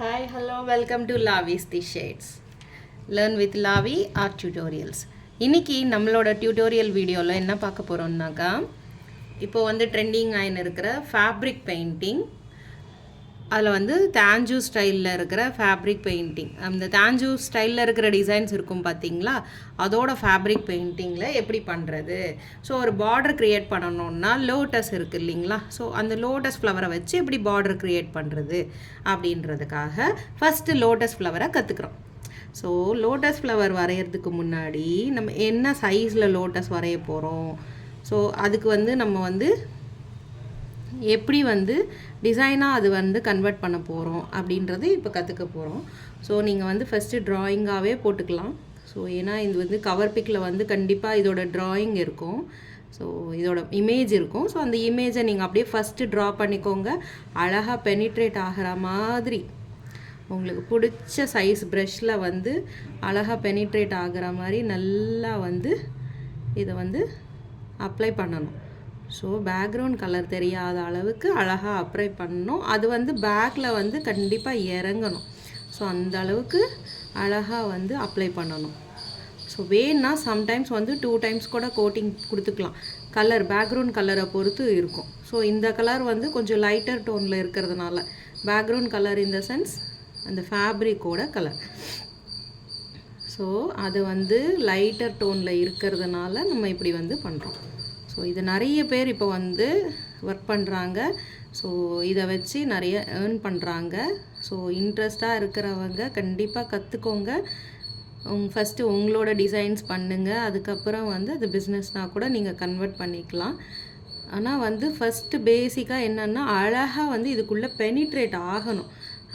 Hi, hello, welcome to Lavi's The Shades. Learn with Lavi Art Tutorials. இன்னைக்கு நம்மளோட tutorial வீடியோவில் என்ன பார்க்க போகிறோம்னாக்கா இப்போ வந்து ட்ரெண்டிங் ஆகின்னு இருக்கிற ஃபேப்ரிக் பெயிண்டிங், அதில் வந்து தாஞ்சூ ஸ்டைலில் இருக்கிற ஃபேப்ரிக் பெயிண்டிங், அந்த தாஞ்சூ ஸ்டைலில் இருக்கிற டிசைன்ஸ் இருக்கும் பார்த்தீங்களா, அதோட ஃபேப்ரிக் பெயிண்டிங்கில் எப்படி பண்ணுறது. ஸோ ஒரு பார்டர் க்ரியேட் பண்ணணுன்னா லோட்டஸ் இருக்குது இல்லைங்களா, ஸோ அந்த லோட்டஸ் ஃப்ளவரை வச்சு எப்படி பார்டர் க்ரியேட் பண்ணுறது அப்படின்றதுக்காக ஃபஸ்ட்டு லோட்டஸ் ஃப்ளவரை கற்றுக்குறோம். ஸோ லோட்டஸ் ஃப்ளவர் வரைகிறதுக்கு முன்னாடி நம்ம என்ன சைஸில் லோட்டஸ் வரைய போகிறோம், ஸோ அதுக்கு வந்து நம்ம வந்து எப்படி வந்து டிசைனாக அது வந்து கன்வெர்ட் பண்ண போகிறோம் அப்படின்றது இப்போ கற்றுக்க போகிறோம். ஸோ நீங்கள் வந்து ஃபஸ்ட்டு ட்ராயிங்காகவே போட்டுக்கலாம். ஸோ ஏன்னா இது வந்து கவர் பிக்கில் வந்து கண்டிப்பாக இதோட ட்ராயிங் இருக்கும், ஸோ இதோட இமேஜ் இருக்கும். ஸோ அந்த இமேஜை நீங்கள் அப்படியே ஃபஸ்ட்டு ட்ரா பண்ணிக்கோங்க. அழகாக பெனிட்ரேட் ஆகிற மாதிரி உங்களுக்கு பிடிச்ச சைஸ் ப்ரஷில் வந்து அழகாக பெனிட்ரேட் ஆகிற மாதிரி நல்லா வந்து இதை வந்து அப்ளை பண்ணணும். ஸோ பேக்ரவுண்ட் கலர் தெரியாத அளவுக்கு அழகாக அப்ளை பண்ணணும். அது வந்து பேக்கில் வந்து கண்டிப்பாக இறங்கணும். ஸோ அந்த அளவுக்கு அழகாக வந்து அப்ளை பண்ணணும். ஸோ வேணுன்னா சம்டைம்ஸ் வந்து 2 times கூட கோட்டிங் கொடுத்துக்கலாம். கலர் பேக்ரவுண்ட் கலரை பொறுத்து இருக்கும். ஸோ இந்த கலர் வந்து கொஞ்சம் லைட்டர் டோனில் இருக்கிறதுனால, பேக்ரவுண்ட் கலர் இந்த சென்ஸ் அந்த ஃபேப்ரிக்கோட கலர், ஸோ அது வந்து லைட்டர் டோனில் இருக்கிறதுனால நம்ம இப்படி வந்து பண்ணுறோம். ஸோ இது நிறைய பேர் இப்போ வந்து ஒர்க் பண்ணுறாங்க. ஸோ இதை வச்சு நிறைய ஏர்ன் பண்ணுறாங்க. ஸோ இன்ட்ரெஸ்டாக இருக்கிறவங்க கண்டிப்பாக கற்றுக்கோங்க. ஃபஸ்ட்டு உங்களோட டிசைன்ஸ் பண்ணுங்கள், அதுக்கப்புறம் வந்து அது பிஸ்னஸ்னால் கூட நீங்கள் கன்வெர்ட் பண்ணிக்கலாம். ஆனால் வந்து ஃபஸ்ட்டு பேசிக்காக என்னென்னா அழகாக வந்து இதுக்குள்ளே பெனிட்ரேட் ஆகணும்.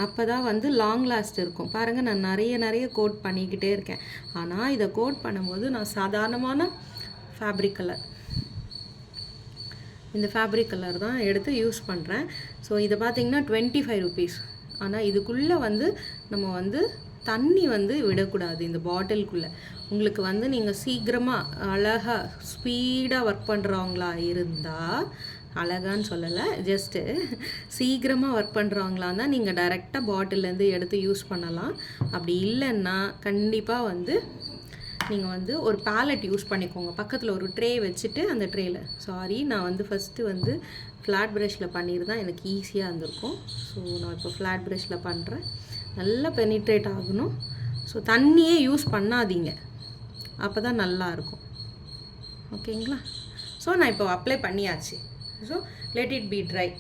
அப்போ தான் வந்து லாங் லாஸ்ட் இருக்கும். பாருங்கள், நான் நிறைய கோட் பண்ணிக்கிட்டே இருக்கேன். ஆனால் இதை கோட் பண்ணும்போது நான் சாதாரணமான ஃபேப்ரிக் கலர், இந்த ஃபேப்ரிக் கலர் தான் எடுத்து யூஸ் பண்ணுறேன். ஸோ இதை பார்த்திங்கன்னா 25 rupees. ஆனால் இதுக்குள்ளே வந்து நம்ம வந்து தண்ணி வந்து விடக்கூடாது இந்த பாட்டிலுக்குள்ளே. உங்களுக்கு வந்து நீங்கள் சீக்கிரமாக அழகாக ஸ்பீடாக ஒர்க் பண்ணுறவங்களா இருந்தால், அழகான்னு சொல்லலை, ஜஸ்ட்டு சீக்கிரமாக ஒர்க் பண்ணுறவங்களா இருந்தால் நீங்கள் டைரெக்டாக பாட்டிலேருந்து எடுத்து யூஸ் பண்ணலாம். அப்படி இல்லைன்னா கண்டிப்பாக வந்து நீங்கள் வந்து ஒரு பேலட் யூஸ் பண்ணிக்கோங்க. பக்கத்தில் ஒரு ட்ரே வச்சுட்டு அந்த ட்ரேயில், நான் வந்து ஃபஸ்ட்டு வந்து ஃப்ளாட் ப்ரஷில் பண்ணியிருந்தால் எனக்கு ஈஸியாக இருந்திருக்கும். ஸோ நான் இப்போ ஃப்ளாட் ப்ரஷில் பண்ணுறேன். நல்லா பெனிட்ரேட் ஆகணும். ஸோ தண்ணியே யூஸ் பண்ணாதீங்க, அப்போ தான் நல்லாயிருக்கும். ஓகேங்களா? ஸோ நான் இப்போ அப்ளை பண்ணியாச்சு. So let it be try.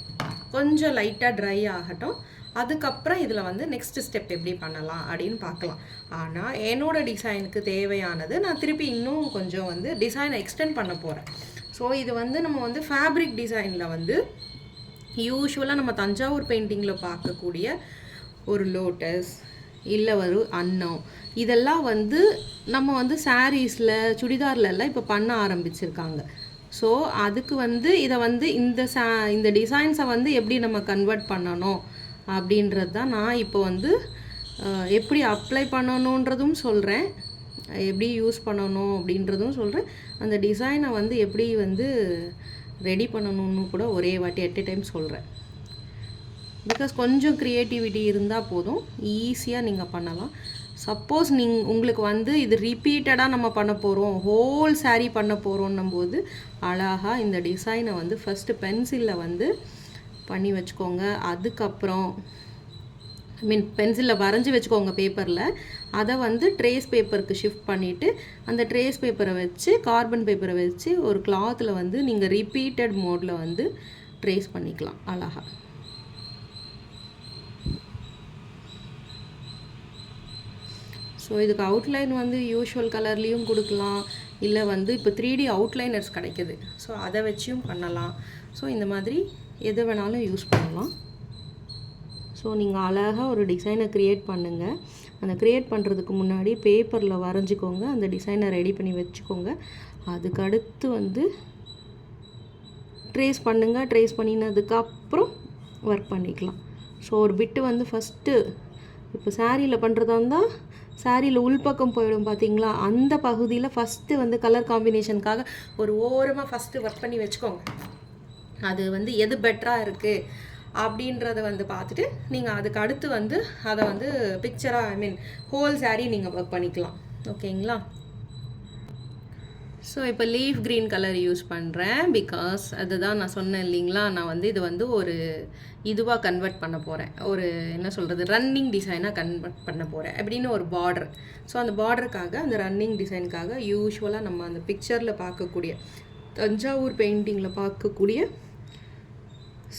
கொஞ்சம் லைட்டாக ட்ரை ஆகட்டும். அதுக்கப்புறம் இதில் வந்து நெக்ஸ்ட் ஸ்டெப் எப்படி பண்ணலாம் அப்படின்னு பார்க்கலாம். ஆனால் என்னோடய டிசைனுக்கு தேவையானது நான் திருப்பி இன்னும் கொஞ்சம் வந்து டிசைனை எக்ஸ்டெண்ட் பண்ண போகிறேன். ஸோ இது வந்து நம்ம வந்து ஃபேப்ரிக் டிசைனில் வந்து யூஸ்வலாக நம்ம தஞ்சாவூர் பெயிண்டிங்கில் பார்க்கக்கூடிய ஒரு லோட்டஸ் இல்லை ஒரு அன்னம், இதெல்லாம் வந்து நம்ம வந்து சாரீஸில் சுடிதார்லெல்லாம் இப்போ பண்ண ஆரம்பிச்சிருக்காங்க. ஸோ அதுக்கு வந்து இதை வந்து இந்த டிசைன்ஸை வந்து எப்படி நம்ம கன்வெர்ட் பண்ணணும் அப்படின்றது தான் நான் இப்போ வந்து எப்படி அப்ளை பண்ணணுன்றதும் சொல்கிறேன், எப்படி யூஸ் பண்ணணும் அப்படின்றதும் சொல்கிறேன். அந்த டிசைனை வந்து எப்படி வந்து ரெடி பண்ணணும்னு கூட ஒரே வாட்டி எட் எ டைம் சொல்கிறேன். பிகாஸ் கொஞ்சம் க்ரியேட்டிவிட்டி இருந்தால் போதும், ஈஸியாக நீங்கள் பண்ணலாம். சப்போஸ் உங்களுக்கு வந்து இது ரிப்பீட்டடாக நம்ம பண்ண போகிறோம், ஹோல் சாரீ பண்ண போகிறோன்னும் போது அழகாக இந்த டிசைனை வந்து ஃபஸ்ட்டு பென்சிலில் வந்து பண்ணி வச்சுக்கோங்க. அதுக்கப்புறம் பென்சிலில் வரைஞ்சி வச்சுக்கோங்க பேப்பரில். அதை வந்து ட்ரேஸ் பேப்பருக்கு ஷிஃப்ட் பண்ணிவிட்டு அந்த ட்ரேஸ் பேப்பரை வச்சு, கார்பன் பேப்பரை வச்சு ஒரு கிளாத்தில் வந்து நீங்கள் ரிப்பீட்டட் மோடில் வந்து ட்ரேஸ் பண்ணிக்கலாம் அழகாக. ஸோ இதுக்கு அவுட்லைன் வந்து யூஷுவல் கலர்லேயும் கொடுக்கலாம், இல்லை வந்து இப்போ 3D அவுட்லைனர்ஸ் கிடைக்குது, ஸோ அதை வச்சும் பண்ணலாம். ஸோ இந்த மாதிரி எது வேணாலும் யூஸ் பண்ணலாம். ஸோ நீங்கள் அழகாக ஒரு டிசைனை க்ரியேட் பண்ணுங்கள். அந்த க்ரியேட் பண்ணுறதுக்கு முன்னாடி பேப்பரில் வரைஞ்சிக்கோங்க, அந்த டிசைனை ரெடி பண்ணி வச்சுக்கோங்க. அதுக்கடுத்து வந்து ட்ரேஸ் பண்ணுங்கள். ட்ரேஸ் பண்ணினதுக்கப்புறம் ஒர்க் பண்ணிக்கலாம். ஸோ ஒரு பிட்டு வந்து ஃபஸ்ட்டு இப்போ சாரியில் பண்ணுறதா இருந்தால் சாரியில் உள்பக்கம் போயிடும் பார்த்தீங்களா, அந்த பகுதியில் ஃபஸ்ட்டு வந்து கலர் காம்பினேஷனுக்காக ஒரு ஓரமாக ஃபஸ்ட்டு ஒர்க் பண்ணி வச்சுக்கோங்க. அது வந்து எது பெட்டராக இருக்குது அப்படின்றத வந்து பார்த்துட்டு நீங்கள் அதுக்கு அடுத்து வந்து அதை வந்து பிக்சராக ஹோல் சாரீ நீங்கள் ஒர்க் பண்ணிக்கலாம். ஓகேங்களா? ஸோ இப்போ லீஃப் க்ரீன் கலர் யூஸ் பண்ணுறேன். பிகாஸ் அதுதான் நான் சொன்னேன் இல்லைங்களா, நான் வந்து இது வந்து ஒரு இதுவாக கன்வெர்ட் பண்ண போகிறேன். ஒரு என்ன சொல்கிறது, ரன்னிங் டிசைனாக கன்வெர்ட் பண்ண போகிறேன் அப்படின்னு ஒரு பார்டர். ஸோ அந்த பார்டருக்காக, அந்த ரன்னிங் டிசைனுக்காக யூஸ்வலாக நம்ம அந்த பிக்சரில் பார்க்கக்கூடிய தஞ்சாவூர் பெயிண்டிங்கில் பார்க்கக்கூடிய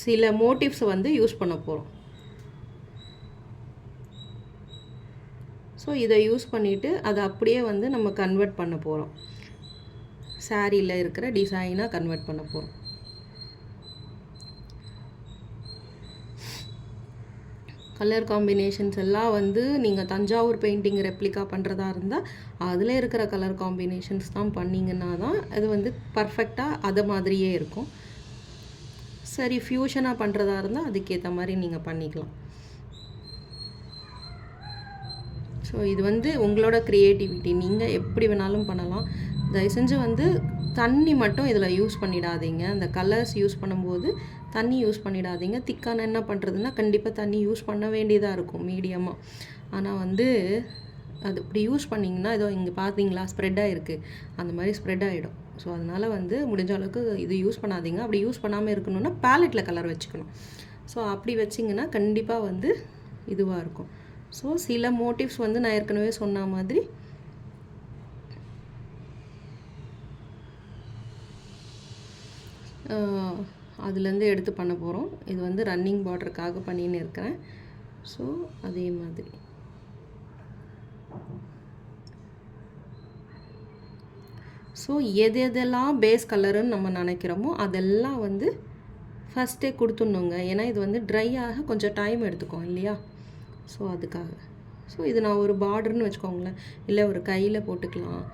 சில மோட்டிவ்ஸை வந்து யூஸ் பண்ண போகிறோம். ஸோ இதை யூஸ் பண்ணிவிட்டு அதை அப்படியே வந்து நம்ம கன்வெர்ட் பண்ண போகிறோம். சாரியில் இருக்கிற டிசைனாக கன்வெர்ட் பண்ண போகிறோம். கலர் காம்பினேஷன்ஸ் எல்லாம் வந்து நீங்கள் தஞ்சாவூர் பெயிண்டிங் ரெப்ளிகா பண்ணுறதா இருந்தால் அதில் இருக்கிற கலர் காம்பினேஷன்ஸ் தான் பண்ணிங்கன்னா தான் அது வந்து பர்ஃபெக்டாக அதை மாதிரியே இருக்கும். சரி, ஃப்யூஷனாக பண்ணுறதா இருந்தால் அதுக்கேற்ற மாதிரி நீங்கள் பண்ணிக்கலாம். ஸோ இது வந்து உங்களோட க்ரியேட்டிவிட்டி, நீங்கள் எப்படி வேணாலும் பண்ணலாம். தயவு செஞ்சு வந்து தண்ணி மட்டும் இதில் யூஸ் பண்ணிடாதீங்க. அந்த கலர்ஸ் யூஸ் பண்ணும்போது தண்ணி யூஸ் பண்ணிடாதீங்க. திக்கான என்ன பண்ணுறதுன்னா கண்டிப்பாக தண்ணி யூஸ் பண்ண வேண்டியதாக இருக்கும் மீடியமாக. ஆனால் வந்து அது இப்படி யூஸ் பண்ணிங்கன்னா ஏதோ இங்கே பார்த்தீங்களா ஸ்ப்ரெட் ஆகிருக்கு, அந்த மாதிரி ஸ்ப்ரெட் ஆகிடும். ஸோ அதனால் வந்து முடிஞ்ச அளவுக்கு இது யூஸ் பண்ணாதீங்க. அப்படி யூஸ் பண்ணாமல் இருக்கணும்னா பேலட்டில் கலர் வச்சுக்கணும். ஸோ அப்படி வச்சிங்கன்னா கண்டிப்பாக வந்து இதுவாக இருக்கும். ஸோ சில மோட்டிவ்ஸ் வந்து நான் ஏற்கனவே சொன்ன மாதிரி அதுலேருந்து எடுத்து பண்ண போகிறோம். இது வந்து ரன்னிங் பார்டருக்காக பண்ணின்னு இருக்கிறேன். ஸோ அதே மாதிரி ஸோ எதெல்லாம் பேஸ் கலருன்னு நம்ம நினைக்கிறோமோ அதெல்லாம் வந்து ஃபஸ்ட்டே கொடுத்துடணுங்க. ஏன்னா இது வந்து ட்ரை ஆக கொஞ்சம் டைம் எடுத்துக்கும் இல்லையா? ஸோ அதுக்காக. ஸோ இது நான் ஒரு பார்டர்னு வச்சுக்கோங்களேன், இல்லை ஒரு கையில் போட்டுக்கலாம்,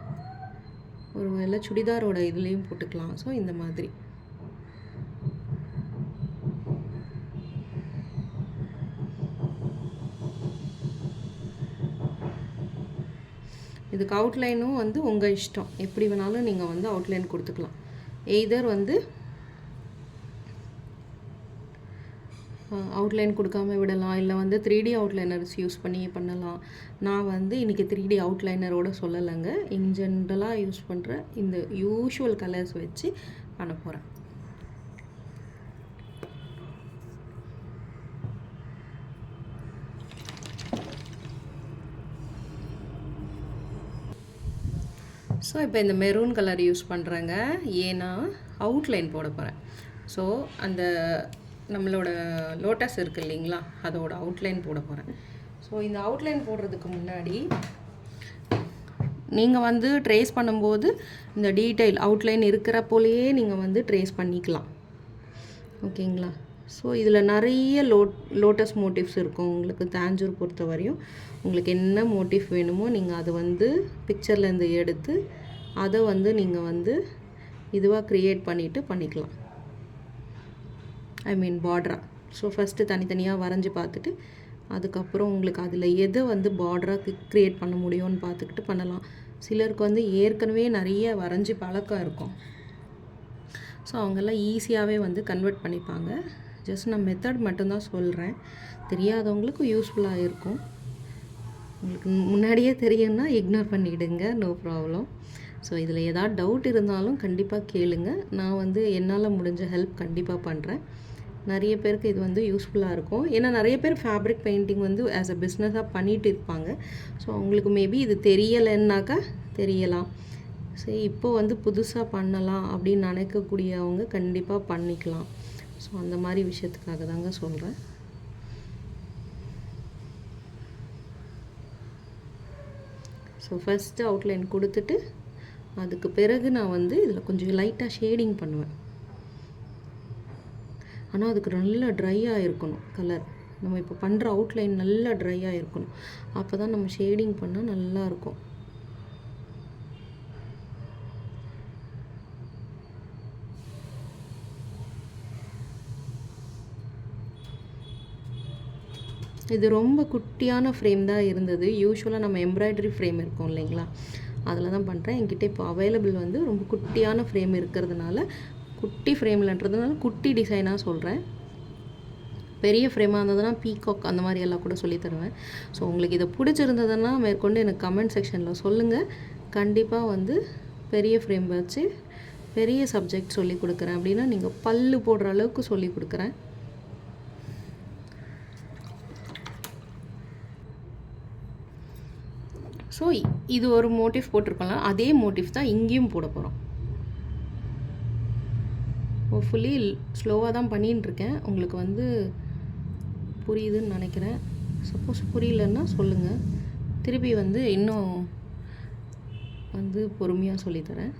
ஒரு வேளை சுடிதாரோட இதுலேயும் போட்டுக்கலாம். ஸோ இந்த மாதிரி இதுக்கு அவுட்லைனும் வந்து உங்கள் இஷ்டம், எப்படி வேணாலும் நீங்கள் வந்து அவுட்லைன் கொடுத்துக்கலாம். எய்தர் வந்து அவுட்லைன் கொடுக்காம விடலாம், இல்லை வந்து 3D அவுட்லைனர்ஸ் யூஸ் பண்ணி பண்ணலாம். நான் வந்து இன்றைக்கி 3D அவுட்லைனரோடு சொல்லலைங்க, இன் ஜென்ரலாக யூஸ் பண்ணுற இந்த யூஷுவல் கலர்ஸ் வச்சு பண்ண போகிறேன். ஸோ இப்போ இந்த மெரூன் கலர் யூஸ் பண்ணுறேங்க, ஏன்னா அவுட்லைன் போட போகிறேன். ஸோ அந்த நம்மளோட லோட்டஸ் இருக்குது இல்லைங்களா, அதோட அவுட்லைன் போட போகிறேன். ஸோ இந்த அவுட்லைன் போடுறதுக்கு முன்னாடி நீங்கள் வந்து ட்ரேஸ் பண்ணும்போது இந்த டீட்டெயில் அவுட்லைன் இருக்கிற போலேயே நீங்கள் வந்து ட்ரேஸ் பண்ணிக்கலாம். ஓகேங்களா? ஸோ இதில் நிறைய லோட்டஸ் மோட்டிவ்ஸ் இருக்கும். உங்களுக்கு தாஞ்சூர் பொறுத்த வரையும் உங்களுக்கு என்ன மோட்டிவ் வேணுமோ நீங்கள் அதை வந்து பிக்சர்லேருந்து எடுத்து அதை வந்து நீங்கள் வந்து இதுவாக க்ரியேட் பண்ணிவிட்டு பண்ணிக்கலாம். பார்டராக. ஸோ ஃபஸ்ட்டு தனித்தனியாக வரைஞ்சி பார்த்துட்டு அதுக்கப்புறம் உங்களுக்கு அதில் எதை வந்து பார்டராக க்ரியேட் பண்ண முடியும்னு பார்த்துக்கிட்டு பண்ணலாம். சிலருக்கு வந்து ஏற்கனவே நிறைய வரைஞ்சி பழக்கம் இருக்கும். ஸோ அவங்கெல்லாம் ஈஸியாகவே வந்து கன்வெர்ட் பண்ணிப்பாங்க. ஜஸ்ட் நான் மெத்தட் மட்டும்தான் சொல்கிறேன், தெரியாதவங்களுக்கு யூஸ்ஃபுல்லாக இருக்கும். உங்களுக்கு முன்னாடியே தெரியும்னா இக்னோர் பண்ணிவிடுங்க, நோ ப்ராப்ளம். ஸோ இதில் ஏதாவது டவுட் இருந்தாலும் கண்டிப்பாக கேளுங்க, நான் வந்து என்னால் முடிஞ்ச ஹெல்ப் கண்டிப்பாக பண்ணுறேன். நிறைய பேருக்கு இது வந்து யூஸ்ஃபுல்லாக இருக்கும். ஏன்னா நிறைய பேர் ஃபேப்ரிக் பெயிண்டிங் வந்து ஆஸ் அ பிஸ்னஸாக பண்ணிகிட்டு இருப்பாங்க. ஸோ அவங்களுக்கு மேபி இது தெரியலைன்னாக்கா தெரியலாம். சரி, இப்போது வந்து புதுசாக பண்ணலாம் அப்படின்னு நினைக்கக்கூடியவங்க கண்டிப்பாக பண்ணிக்கலாம். ஸோ அந்த மாதிரி விஷயத்துக்காக தாங்க சொல்கிறேன். ஸோ ஃபஸ்ட்டு அவுட்லைன் கொடுத்துட்டு அதுக்கு பிறகு நான் வந்து இதில் கொஞ்சம் லைட்டாக ஷேடிங் பண்ணுவேன். ஆனால் அதுக்கு நல்லா ட்ரையாக இருக்கணும் கலர். நம்ம இப்போ பண்ணுற அவுட்லைன் நல்லா ட்ரையாக இருக்கணும், அப்போ தான் நம்ம ஷேடிங் பண்ணால் நல்லாயிருக்கும். இது ரொம்ப குட்டியான ஃப்ரேம் தான் இருந்தது. யூஸ்வலாக நம்ம எம்ப்ராய்டரி ஃப்ரேம் இருக்கும் இல்லைங்களா, அதில் தான் பண்ணுறேன். என்கிட்ட இப்போ அவைலபிள் வந்து ரொம்ப குட்டியான ஃப்ரேம் இருக்கிறதுனால, குட்டி ஃப்ரேம்லன்றதுனால குட்டி டிசைனாக சொல்கிறேன். பெரிய ஃப்ரேமாக இருந்ததுன்னா பீகாக் அந்த மாதிரி எல்லாம் கூட சொல்லி தருவேன். ஸோ உங்களுக்கு இதை பிடிச்சிருந்ததுன்னா மேற்கொண்டு எனக்கு கமெண்ட் செக்ஷனில் சொல்லுங்கள். கண்டிப்பாக வந்து பெரிய ஃப்ரேம் வச்சு பெரிய சப்ஜெக்ட் சொல்லி கொடுக்குறேன். அப்படின்னா நீங்கள் பல்லு போடுற அளவுக்கு சொல்லி கொடுக்குறேன். ஸோ இது ஒரு மோட்டிவ் போட்டிருக்கலாம், அதே மோட்டிவ் தான் இங்கேயும் போட போகிறோம். ஃபுல்லி ஸ்லோவாக தான் பண்ணிகிட்டுருக்கேன். உங்களுக்கு வந்து புரியுதுன்னு நினைக்கிறேன். சப்போஸ் புரியலன்னா சொல்லுங்கள், திருப்பி வந்து இன்னும் வந்து பொறுமையாக சொல்லித்தரேன்.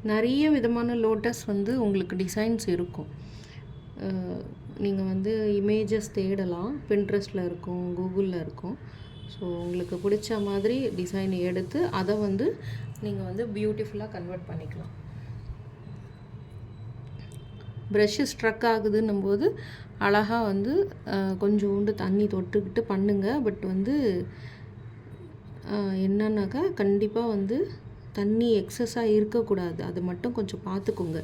நிறைய விதமான லோட்டஸ் வந்து உங்களுக்கு டிசைன்ஸ் இருக்கும். நீங்கள் வந்து இமேஜஸ் தேடலாம், பின்ட்ரெஸ்ட்டில் இருக்கும், கூகுளில் இருக்கும். ஸோ உங்களுக்கு பிடிச்ச மாதிரி டிசைன் எடுத்து அதை வந்து நீங்கள் வந்து பியூட்டிஃபுல்லாக கன்வெர்ட் பண்ணிக்கலாம். ப்ரஷ்ஷு ஸ்ட்ரக் ஆகுதுன்னும் போது அழகாக வந்து கொஞ்சோண்டு தண்ணி தொட்டுக்கிட்டு பண்ணுங்கள். பட் வந்து என்னன்னாக்கா கண்டிப்பாக வந்து தண்ணி எக்ஸஸாக இருக்கக்கூடாது, அது மட்டும் கொஞ்சம் பார்த்துக்கோங்க.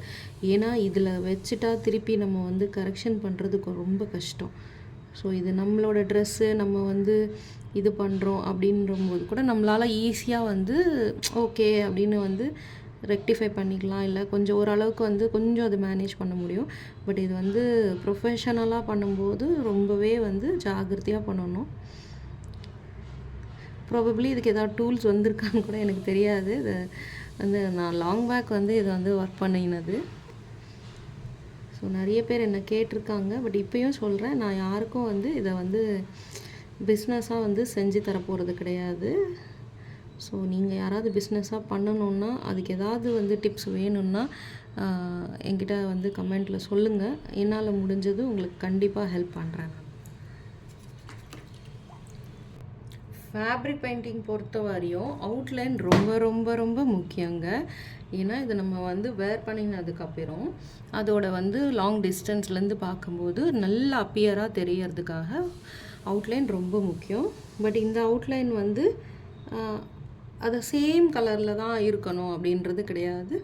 ஏன்னா இதில் வச்சுட்டா திருப்பி நம்ம வந்து கரெக்ஷன் பண்ணுறதுக்கு ரொம்ப கஷ்டம். ஸோ இது நம்மளோட ட்ரெஸ்ஸு, நம்ம வந்து இது பண்ணுறோம் அப்படின்றபோது கூட நம்மளால் ஈஸியாக வந்து ஓகே அப்படின்னு வந்து ரெக்டிஃபை பண்ணிக்கலாம். இல்லை கொஞ்சம் ஓரளவுக்கு வந்து கொஞ்சம் அது மேனேஜ் பண்ண முடியும். பட் இது வந்து ப்ரொஃபஷ்னலாக பண்ணும்போது ரொம்பவே வந்து ஜாகிரதையாக பண்ணணும். ப்ராபப்ளி இதுக்கு ஏதாவது டூல்ஸ் வந்திருக்கான்னு கூட எனக்கு தெரியாது. இது வந்து நான் லாங் பேக் வந்து இது வந்து ஒர்க் பண்ணினது. ஸோ நிறைய பேர் என்னை கேட்டிருக்காங்க. பட் இப்போயும் சொல்கிறேன், நான் யாருக்கும் வந்து இதை வந்து பிஸ்னஸாக வந்து செஞ்சு தரப்போகிறது கிடையாது. ஸோ நீங்கள் யாராவது பிஸ்னஸாக பண்ணணுன்னா, அதுக்கு ஏதாவது வந்து டிப்ஸ் வேணும்னா என்கிட்ட வந்து கமெண்ட்டில் சொல்லுங்கள். என்னால் முடிஞ்சது உங்களுக்கு கண்டிப்பாக ஹெல்ப் பண்ணுறேன். ஃபேப்ரிக் பெயிண்டிங் பொறுத்த வரையும் அவுட்லைன் ரொம்ப ரொம்ப ரொம்ப முக்கியங்க. ஏன்னா இது நம்ம வந்து வேர் பண்ணினதுக்கப்புறம் அதோட வந்து லாங் டிஸ்டன்ஸ்லேருந்து பார்க்கும்போது நல்லா அப்பியராக தெரியறதுக்காக அவுட்லைன் ரொம்ப முக்கியம். பட் இந்த அவுட்லைன் வந்து அது சேம் கலரில் தான் இருக்கணும் அப்படின்றது கிடையாது.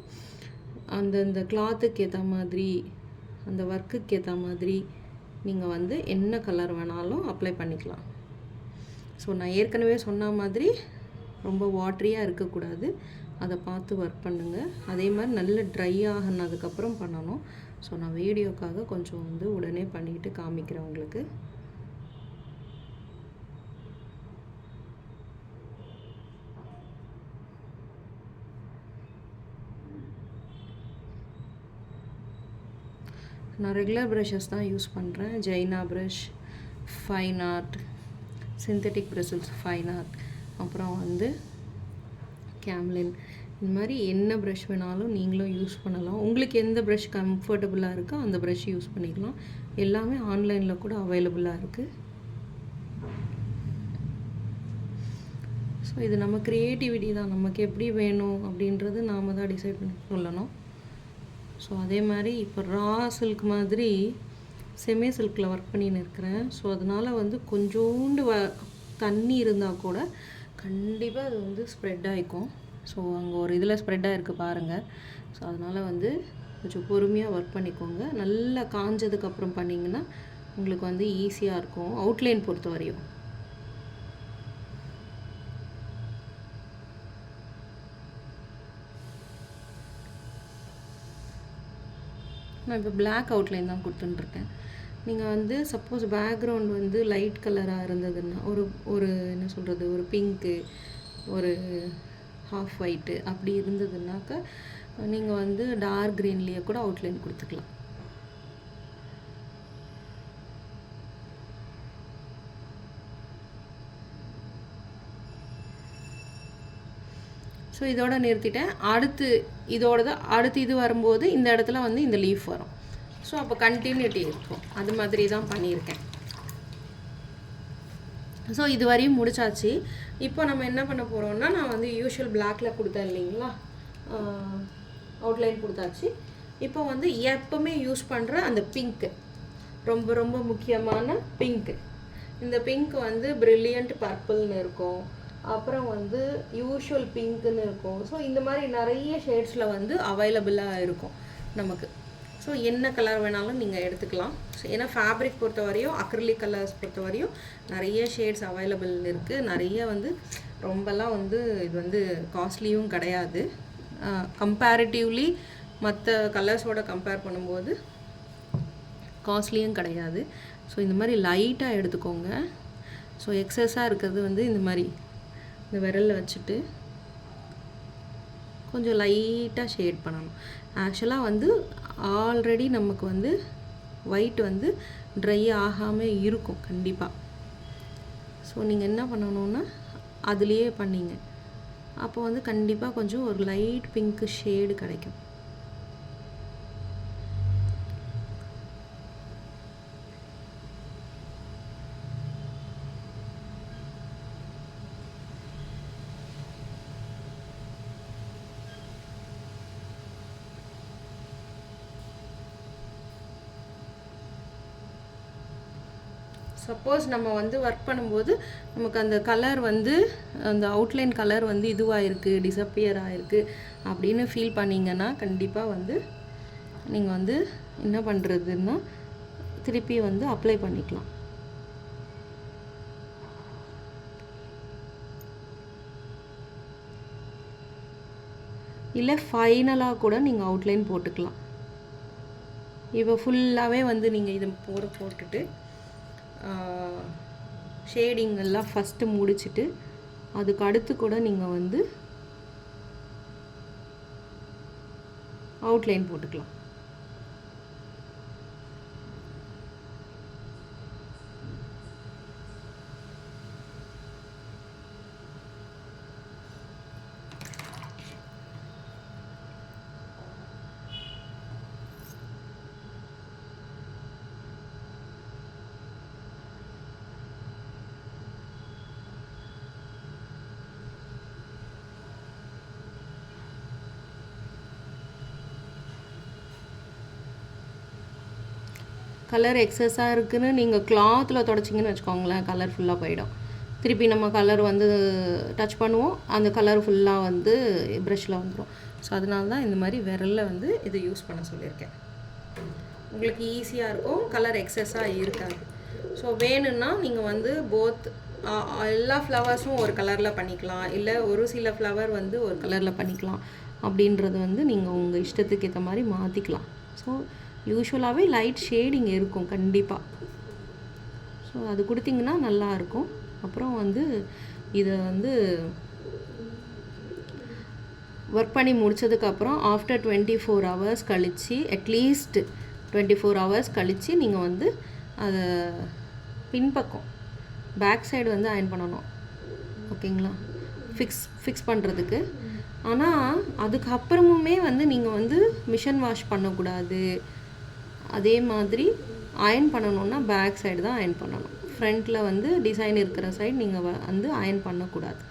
அந்தந்த கிளாத்துக்கு ஏற்ற மாதிரி, அந்த ஒர்க்குக்கு ஏற்ற மாதிரி நீங்கள் வந்து என்ன கலர் வேணாலும் அப்ளை பண்ணிக்கலாம். ஸோ நான் ஏற்கனவே சொன்ன மாதிரி ரொம்ப வாட்ரியாக இருக்கக்கூடாது, அதை பார்த்து ஒர்க் பண்ணுங்கள். அதே மாதிரி நல்ல ட்ரை ஆகினதுக்கப்புறம் பண்ணணும். ஸோ நான் வீடியோக்காக கொஞ்சம் வந்து உடனே பண்ணிவிட்டு காமிக்கிறேன் உங்களுக்கு. நான் ரெகுலர் ப்ரஷஸ் தான் யூஸ் பண்ணுறேன். Jayna brush, fine art, synthetic bristles, fine art, அப்புறம் வந்து கேம்லின். இந்த மாதிரி என்ன ப்ரஷ் வேணாலும் நீங்களும் யூஸ் பண்ணலாம். உங்களுக்கு எந்த ப்ரஷ் கம்ஃபர்டபுளாக இருக்கோ அந்த ப்ரஷ் யூஸ் பண்ணிக்கலாம். எல்லாமே ஆன்லைனில் கூட அவைலபிளாக இருக்குது. ஸோ இது நம்ம க்ரியேட்டிவிட்டி தான், நமக்கு எப்படி வேணும் அப்படின்றது நாம் தான் டிசைட் பண்ணி சொல்லணும். ஸோ அதே மாதிரி இப்போ ரா சில்க் மாதிரி செமி சில்கில் ஒர்க் பண்ணின்னு இருக்கிறேன். ஸோ அதனால் வந்து கொஞ்சோண்டு தண்ணி இருந்தால் கூட கண்டிப்பாக அது வந்து ஸ்ப்ரெட் ஆகிக்கும். ஸோ அங்கே ஒரு இதில் ஸ்ப்ரெட் ஆகிருக்கு பாருங்கள். ஸோ அதனால் வந்து கொஞ்சம் பொறுமையாக ஒர்க் பண்ணிக்கோங்க. நல்லா காஞ்சதுக்கப்புறம் பண்ணிங்கன்னா உங்களுக்கு வந்து ஈஸியாக இருக்கும் அவுட்லைன் பொறுத்த வரையும். நான் இப்போ பிளாக் அவுட்லைன் தான் கொடுத்துட்டுருக்கேன். நீங்கள் வந்து சப்போஸ் பேக்ரவுண்ட் வந்து லைட் கலராக இருந்ததுன்னா, ஒரு என்ன சொல்கிறது, ஒரு பிங்க்கு, ஒரு ஹாஃப் ஒயிட்டு அப்படி இருந்ததுன்னாக்கா நீங்கள் வந்து டார்க் க்ரீன்லேயே கூட அவுட்லைன் கொடுத்துக்கலாம். ஸோ இதோட நிறுத்திட்டேன். அடுத்து இது வரும்போது இந்த இடத்துல வந்து இந்த லீஃப் வரும். ஸோ அப்போ கண்டினியூட்டி இருக்கும். அது மாதிரி தான் பண்ணியிருக்கேன். ஸோ இது வரையும் முடிச்சாச்சு. இப்போ நம்ம என்ன பண்ண போகிறோம்னா, நான் வந்து யூஷுவல் பிளாக்கில் கொடுத்தேன் இல்லைங்களா, அவுட்லைன் கொடுத்தாச்சு. இப்போ வந்து எப்போவுமே யூஸ் பண்ணுற அந்த பிங்க்கு, ரொம்ப ரொம்ப முக்கியமான பிங்க்கு. இந்த பிங்க் வந்து பிரில்லியண்ட் பர்பிள்னு இருக்கும், அப்புறம் வந்து யூஷுவல் பிங்க்குன்னு இருக்கும். ஸோ இந்த மாதிரி நிறைய ஷேட்ஸில் வந்து அவைலபிளாக இருக்கும் நமக்கு. ஸோ என்ன கலர் வேணாலும் நீங்கள் எடுத்துக்கலாம். ஏன்னா ஃபேப்ரிக் பொறுத்த வரையும், அக்ரிலிக் கலர்ஸ் பொறுத்த வரையும் நிறைய ஷேட்ஸ் அவைலபிள் இருக்குது. நிறைய வந்து ரொம்பலாம் வந்து இது வந்து காஸ்ட்லியும் கிடையாது. கம்பேரிட்டிவ்லி மற்ற கலர்ஸோட கம்பேர் பண்ணும்போது காஸ்ட்லியும் கிடையாது. ஸோ இந்த மாதிரி லைட்டாக எடுத்துக்கோங்க. ஸோ எக்ஸஸாக இருக்கிறது வந்து இந்த மாதிரி இந்த விரலில் வச்சுட்டு கொஞ்சம் லைட்டாக ஷேட் பண்ணணும். ஆக்சுவலாக வந்து ஆல்ரெடி நமக்கு வந்து ஒயிட் வந்து ட்ரை ஆகாமல் இருக்கும் கண்டிப்பாக. ஸோ நீங்கள் என்ன பண்ணணுன்னா அதுலேயே பண்ணிங்க, அப்போ வந்து கண்டிப்பாக கொஞ்சம் ஒரு லைட் பிங்க்கு ஷேடு கிடைக்கும். சப்போஸ் நம்ம வந்து ஒர்க் பண்ணும்போது நமக்கு அந்த கலர் வந்து அந்த அவுட்லைன் கலர் வந்து இதுவாகிருக்கு, டிஸப்பியர் ஆகிருக்கு அப்படின்னு ஃபீல் பண்ணிங்கன்னா கண்டிப்பாக வந்து நீங்கள் வந்து என்ன பண்ணுறதுன்னா திருப்பி வந்து அப்ளை பண்ணிக்கலாம். இல்லை ஃபைனலாக கூட நீங்கள் அவுட்லைன் போட்டுக்கலாம். இப்போ ஃபுல்லாகவே வந்து நீங்கள் இதை போட்டுட்டு ஷேடிங் எல்லாம் ஃபஸ்ட்டு முடிச்சுட்டு அதுக்கு அடுத்து கூட நீங்கள் வந்து அவுட்லைன் போட்டுக்கலாம். கலர் எக்ஸஸாக இருக்குதுன்னு நீங்கள் கிளாத்தில் தொடச்சிங்கன்னு வச்சுக்கோங்களேன், கலர் ஃபுல்லாக போயிடும். திருப்பி நம்ம கலர் வந்து டச் பண்ணுவோம், அந்த கலர் ஃபுல்லாக வந்து ப்ரஷில் வந்துடும். ஸோ அதனால தான் இந்த மாதிரி விரலில் வந்து இதை யூஸ் பண்ண சொல்லியிருக்கேன். உங்களுக்கு ஈஸியாக இருக்கும், கலர் எக்ஸஸாக இருக்காது. ஸோ வேணும்னா நீங்கள் வந்து போத் எல்லா ஃப்ளவர்ஸும் ஒரு கலரில் பண்ணிக்கலாம், இல்லை ஒரு சில ஃப்ளவர் வந்து ஒரு கலரில் பண்ணிக்கலாம். அப்படின்றது வந்து நீங்கள் உங்கள் இஷ்டத்துக்கு ஏற்ற மாதிரி மாற்றிக்கலாம். ஸோ யூஸ்வலாகவே லைட் ஷேடிங் இருக்கும் கண்டிப்பாக. ஸோ அது கொடுத்திங்கன்னா நல்லாயிருக்கும். அப்புறம் வந்து இதை வந்து ஒர்க் பண்ணி முடித்ததுக்கப்புறம் ஆஃப்டர் 24 hours கழித்து, அட்லீஸ்ட் 24 hours கழித்து நீங்கள் வந்து அதை பின்பக்கம் பேக் சைடு வந்து அயர்ன் பண்ணணும். ஓகேங்களா, ஃபிக்ஸ் பண்ணுறதுக்கு. ஆனால் அதுக்கப்புறமுமே வந்து நீங்கள் வந்து மிஷின் வாஷ் பண்ணக்கூடாது. அதே மாதிரி அயர்ன் பண்ணணுன்னா பேக் சைடு தான் அயர்ன் பண்ணணும். ஃப்ரண்ட்டில் வந்து டிசைன் இருக்கிற சைடு நீங்கள் வந்து அயர்ன் பண்ணக்கூடாது.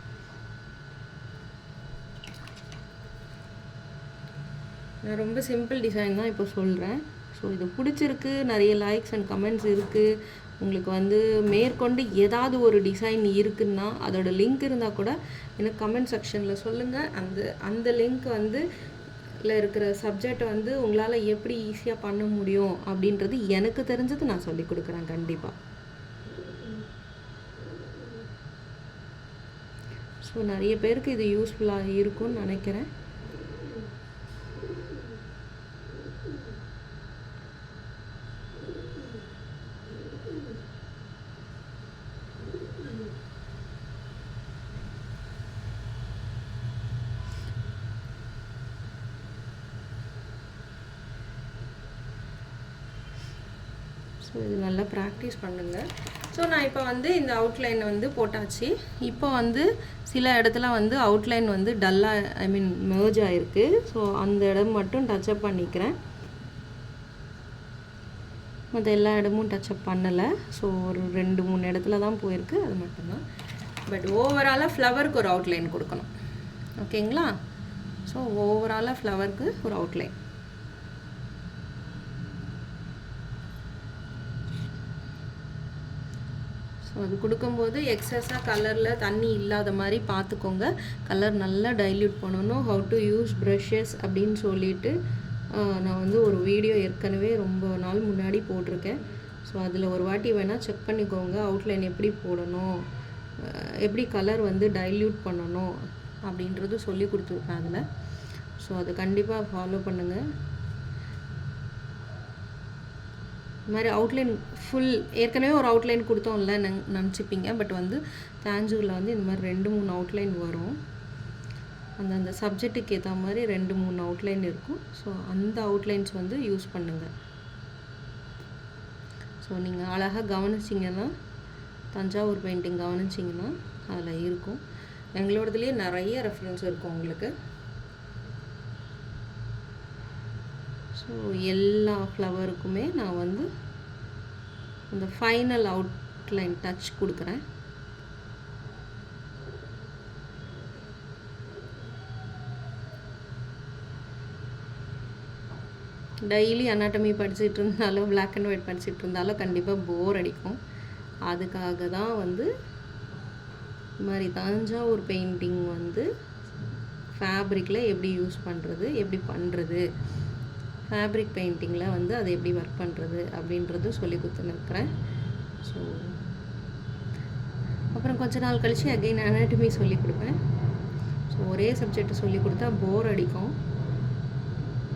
நான் ரொம்ப சிம்பிள் டிசைன் தான் இப்போ சொல்கிறேன். ஸோ இது பிடிச்சிருக்கு, நிறைய லைக்ஸ் அண்ட் கமெண்ட்ஸ் இருக்குது. உங்களுக்கு வந்து மேற்கொண்டு ஏதாவது ஒரு டிசைன் இருக்குன்னா அதோட லிங்க் இருந்தால் கூட எனக்கு கமெண்ட் செக்ஷனில் சொல்லுங்கள். அந்த லிங்க் வந்து இருக்கிற சப்ஜெக்ட் வந்து உங்களால் எப்படி ஈஸியாக பண்ண முடியும் அப்படின்றது எனக்கு தெரிஞ்சது நான் சொல்லி கொடுக்குறேன் கண்டிப்பாக. ஸோ நிறைய பேருக்கு இது யூஸ்ஃபுல்லாக இருக்கும்னு நினைக்கிறேன். ஸோ இது நல்லா ப்ராக்டிஸ் பண்ணுங்கள். ஸோ நான் இப்போ வந்து இந்த அவுட்லைன் வந்து போட்டாச்சு. இப்போ வந்து சில இடத்துல வந்து அவுட்லைன் வந்து டல்லாக மெர்ஜ் ஆகிருக்கு. ஸோ அந்த இடம் மட்டும் டச்சப் பண்ணிக்கிறேன். மற்ற எல்லா இடமும் டச்சப் பண்ணலை. ஸோ ஒரு 2-3 இடத்துல தான் போயிருக்கு, அது மட்டும்தான். பட் ஓவராலாக ஃப்ளவருக்கு ஒரு அவுட்லைன் கொடுக்கணும். ஓகேங்களா? ஸோ ஓவராலாக ஃப்ளவருக்கு ஒரு அவுட்லைன். ஸோ அது கொடுக்கும்போது எக்ஸஸாக கலரில் தண்ணி இல்லாத மாதிரி பார்த்துக்கோங்க. கலர் நல்லா டைல்யூட் பண்ணணும். ஹவு டு யூஸ் ப்ரஷஸ் அப்படின்னு சொல்லிட்டு நான் வந்து ஒரு வீடியோ ஏற்கனவே ரொம்ப நாள் முன்னாடி போட்டிருக்கேன். ஸோ அதில் ஒரு வாட்டி வேணால் செக் பண்ணிக்கோங்க. அவுட்லைன் எப்படி போடணும், எப்படி கலர் வந்து டைல்யூட் பண்ணணும் அப்படின்றது சொல்லி கொடுத்துருப்பேன் அதில். ஸோ அதை கண்டிப்பாக ஃபாலோ பண்ணுங்கள். இது மாதிரி அவுட்லைன் ஃபுல் ஏற்கனவே ஒரு அவுட்லைன் கொடுத்தோம்ல நினச்சிப்பீங்க. பட் வந்து தாஞ்சூரில் வந்து இந்த மாதிரி 2-3 அவுட்லைன் வரும். அந்த சப்ஜெக்ட்டுக்கு ஏற்ற மாதிரி 2-3 அவுட்லைன் இருக்கும். ஸோ அந்த அவுட்லைன்ஸ் வந்து யூஸ் பண்ணுங்கள். ஸோ நீங்கள் அழகாக கவனிச்சிங்கன்னா, தஞ்சாவூர் பெயிண்டிங் கவனிச்சிங்கன்னா அதில் இருக்கும். எங்களோடதுலேயே நிறைய ரெஃபரன்ஸ் இருக்கும் உங்களுக்கு. ஸோ எல்லா ஃப்ளவருக்குமே நான் வந்து அந்த ஃபைனல் அவுட்லைன் டச் கொடுக்குறேன். டெய்லி அனாட்டமி படிச்சுட்டு இருந்தாலும் பிளாக் அண்ட் ஒயிட் படிச்சுட்டு இருந்தாலும் கண்டிப்பாக போர் அடிக்கும். அதுக்காக தான் வந்து இது மாதிரி தஞ்சாவூர் பெயிண்டிங் வந்து ஃபேப்ரிக்கில் எப்படி யூஸ் பண்ணுறது, எப்படி பண்ணுறது, ஃபேப்ரிக் பெயிண்டிங்கில் வந்து அதை எப்படி ஒர்க் பண்ணுறது அப்படின்றது சொல்லி கொடுத்துன்னு. ஸோ அப்புறம் கொஞ்ச நாள் கழித்து அகைன் அனாட்டமி சொல்லி கொடுப்பேன். ஸோ ஒரே சப்ஜெக்ட் சொல்லி கொடுத்தா போர் அடிக்கும்.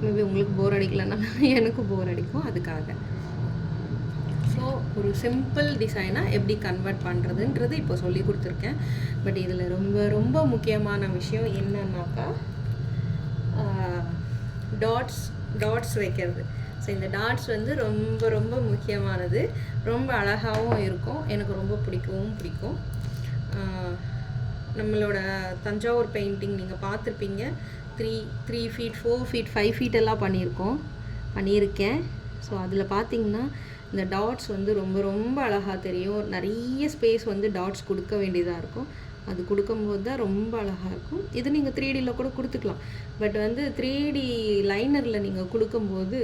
மேபி உங்களுக்கு போர் அடிக்கலைன்னா எனக்கு போர் அடிக்கும். அதுக்காக ஸோ ஒரு சிம்பிள் டிசைனாக எப்படி கன்வெர்ட் பண்ணுறதுன்றது இப்போ சொல்லி கொடுத்துருக்கேன். பட் இதில் ரொம்ப ரொம்ப முக்கியமான விஷயம் என்னன்னாக்கா டாட்ஸ் வைக்கிறது. ஸோ இந்த டாட்ஸ் வந்து ரொம்ப ரொம்ப முக்கியமானது. ரொம்ப அழகாகவும் இருக்கும், எனக்கு ரொம்ப பிடிக்கும். நம்மளோட தஞ்சாவூர் பெயிண்டிங் நீங்கள் பார்த்துருப்பீங்க. 3 feet 4 feet 5 feet எல்லாம் பண்ணியிருக்கேன். ஸோ அதில் பார்த்திங்கன்னா இந்த டாட்ஸ் வந்து ரொம்ப ரொம்ப அழகாக தெரியும். நிறைய ஸ்பேஸ் வந்து டாட்ஸ் கொடுக்க வேண்டியதாக இருக்கும். அது கொடுக்கும்போது தான் ரொம்ப அழகாக இருக்கும். இது நீங்கள் 3Dயில் கூட கொடுத்துக்கலாம். பட் வந்து 3D லைனரில் நீங்கள் கொடுக்கும்போது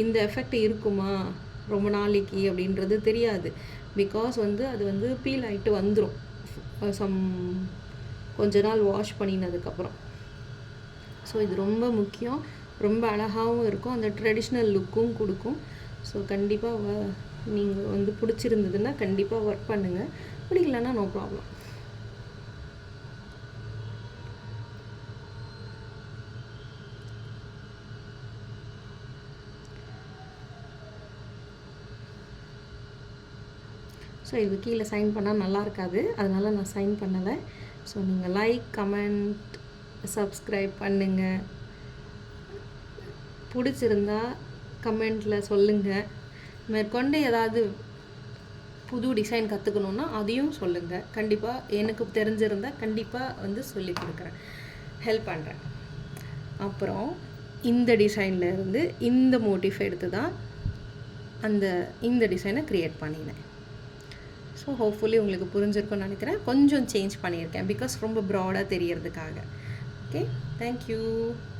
இந்த எஃபெக்ட் இருக்குமா ரொம்ப நாளைக்கு அப்படின்றது தெரியாது. பிகாஸ் வந்து அது வந்து பீல் ஆகிட்டு வந்துடும் கொஞ்ச நாள் வாஷ் பண்ணினதுக்கப்புறம். ஸோ இது ரொம்ப முக்கியம். ரொம்ப அழகாகவும் இருக்கும், அந்த ட்ரெடிஷ்னல் லுக்கும் கொடுக்கும். ஸோ கண்டிப்பாக நீங்கள் வந்து பிடிச்சிருந்ததுன்னா கண்டிப்பாக ஒர்க் பண்ணுங்கள். பிடிக்கலன்னா நோ ப்ராப்ளம். ஸோ இது கீழே சைன் பண்ணால் நல்லா இருக்காது, அதனால் நான் சைன் பண்ணலை. ஸோ நீங்கள் லைக், கமெண்ட், சப்ஸ்கிரைப் பண்ணுங்கள். பிடிச்சிருந்தா கமெண்ட்டில் சொல்லுங்கள். மேற்கொண்டு ஏதாவது புது டிசைன் கற்றுக்கணுன்னா அதையும் சொல்லுங்கள். கண்டிப்பாக எனக்கு தெரிஞ்சிருந்தால் கண்டிப்பாக வந்து சொல்லி கொடுக்குறேன், ஹெல்ப் பண்ணுறேன். அப்புறம் இந்த டிசைனில் இருந்து இந்த மோட்டிஃப் எடுத்து தான் இந்த டிசைனை க்ரியேட் பண்ணினேன். ஸோ ஹோப்ஃபுல்லி உங்களுக்கு புரிஞ்சிருக்கும்னு நினைக்கிறேன். கொஞ்சம் சேஞ்ச் பண்ணியிருக்கேன் பிகாஸ் ரொம்ப ப்ராடாக தெரியறதுக்காக. ஓகே, தேங்க்யூ,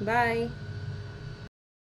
பாய்.